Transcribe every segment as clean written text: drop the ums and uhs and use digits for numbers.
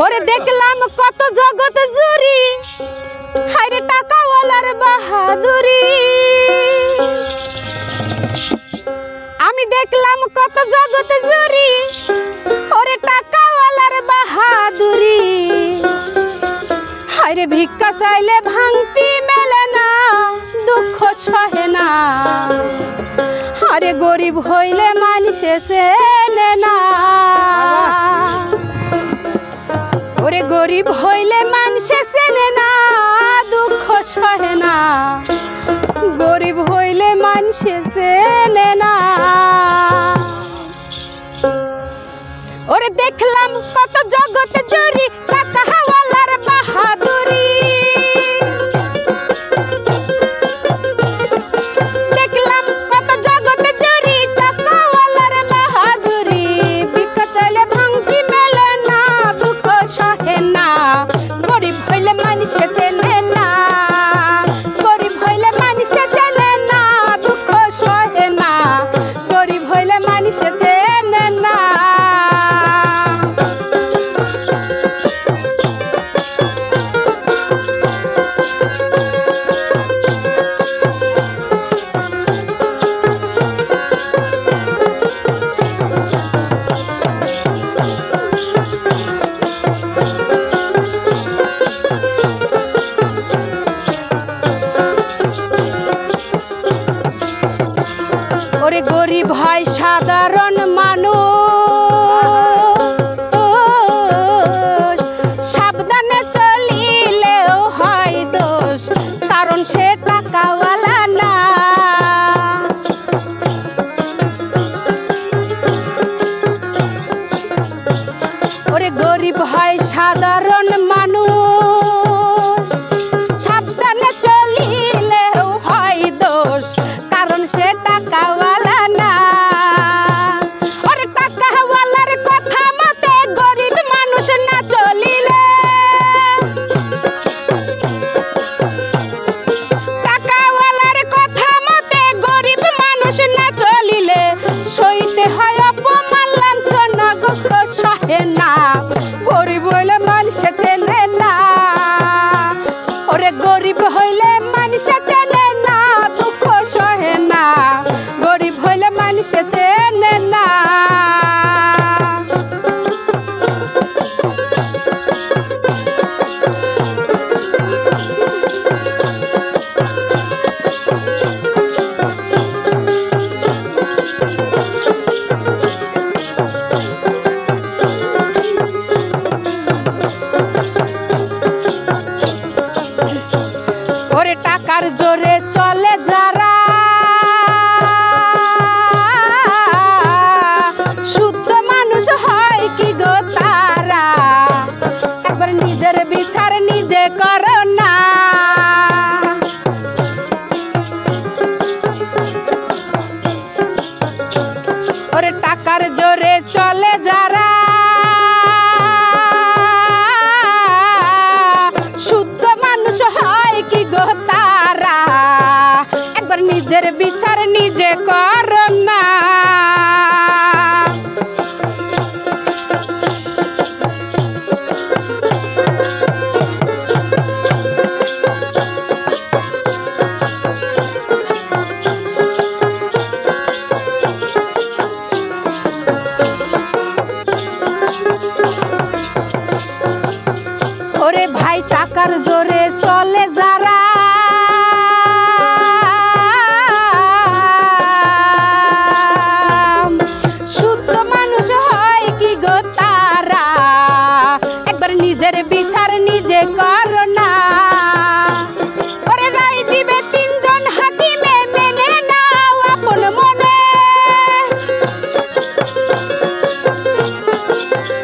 ওরে দেখলাম কত জগৎ জুরি, হায়রে টাকাওয়ালার বাহাদুরি। আমি দেখলাম কত জগৎ জুরি, ওরে টাকাওয়ালার বাহাদুরি। হায়রে ভিক্ষা চাইলে ভাঙতি মেলে না, দুঃখ সহে না। আরে গরিব হইলে মানুষে চেনে না, ওরে গরিব হইলে মানুষে চেনে না, দুঃখ সহে না। গরিব হইলে মানুষে চেনে না। ওরে দেখলাম কত জগৎ জুরি, টাকা হাওয়ালার বাহাদুরি। দেখলাম কত জগৎ জুরি, টাকাওয়ালার বাহাদুরি। ভিক্ষা চাইলে ভাঙতি মেলে না, দুঃখ সহে না। গরিব হইলে মানুষে চেনে না, গরিব হইলে মানুষে চেনে না, দুঃখ সহে না। গরিব হইলে মানুষে চেনে না। ওরে গরিব হয় সাধারণ মানুষ, সাবধানে চলিলেও হয় দোষ, কারণ সে টাকাওয়ালা না। ওরে গরিব হয় সাধারণ মানুষ, সাবধানে চলিলেও হয় দোষ, কারণ সে টাকাওয়ালা না। ওরে টাকাওয়ালার কথা মতে গরিব মানুষ না চলিলে, টাকাওয়ালার কথা মতে গরিব মানুষ না চলিলে, সইতে হয় অপমান লাঞ্ছনা, দুঃখ সহে না। গরিব হইলে মানুষে চেনে না, ওরে গরিব হইলে মানুষে চেনে না, দুঃখ সহে না। গরিব হইলে মানুষে চেনে না। ওরে টাকার জোরে চলে যারা, শুদ্ধ মানুষ হয় কি গো তারা। একবার নিজের বিচার নিজে করো না। ওরে টাকার জোরে চলে যারা, শুদ্ধ মানুষ হয় কি গো তারা। একবার নিজের বিচার নিজে করো না। ওরে ভাই টাকার জোরে চলে যারা, শুদ্ধ মানুষ হয় কি গো তারা। একবার নিজের বিচার নিজে করো না। ওরে রায় দিবে তিনজন হাকিমে, মেনে নাও আপন মনে।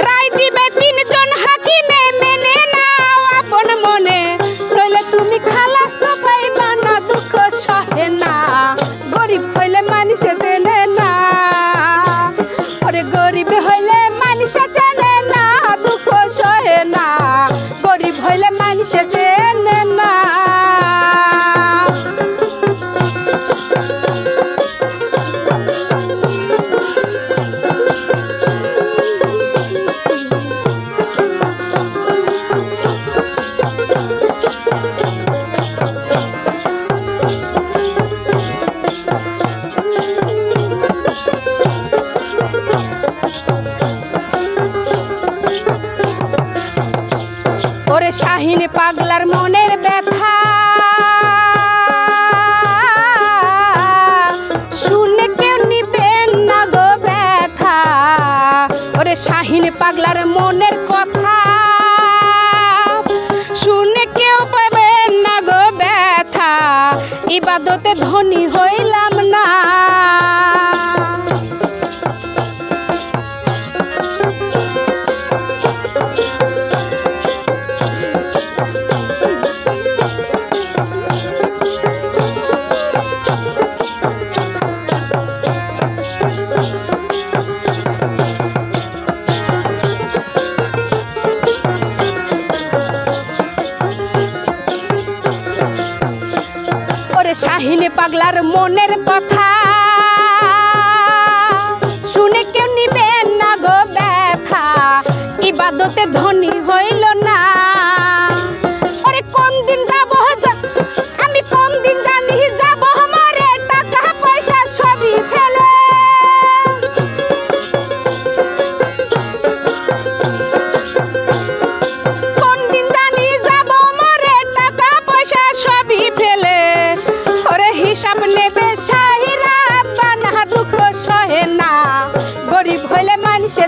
রায় দিবে তিনজন হাকিমে, মেনে নাও আপন মনে। নইলে তুমি শাহিন পাগলার মনের ব্যথা শুনে কেউ নিবেন না গো ব্যথা। ওরে শাহিন পাগলার মনের কথা শুনে কেউ পাবেন না গো ব্যথা। ইবাদতে ধনী হইলাম না। শাহিন পাগলার মনের কথা শুনে কেউ নিবেন না গো ব্যথা। ইবাদতে ধনী হইল না। ওরে কোন দিন যাব আমি, কোন দিন জানি যাব আমারে টাকা পয়সা সবই ফেলে। কোন দিন জানি যাব আমারে টাকা পয়সা সবই ফেলে। হিসাব নেবে শাহিরা বানা দুঃখ সহে না। গরিব হইলে মানুষে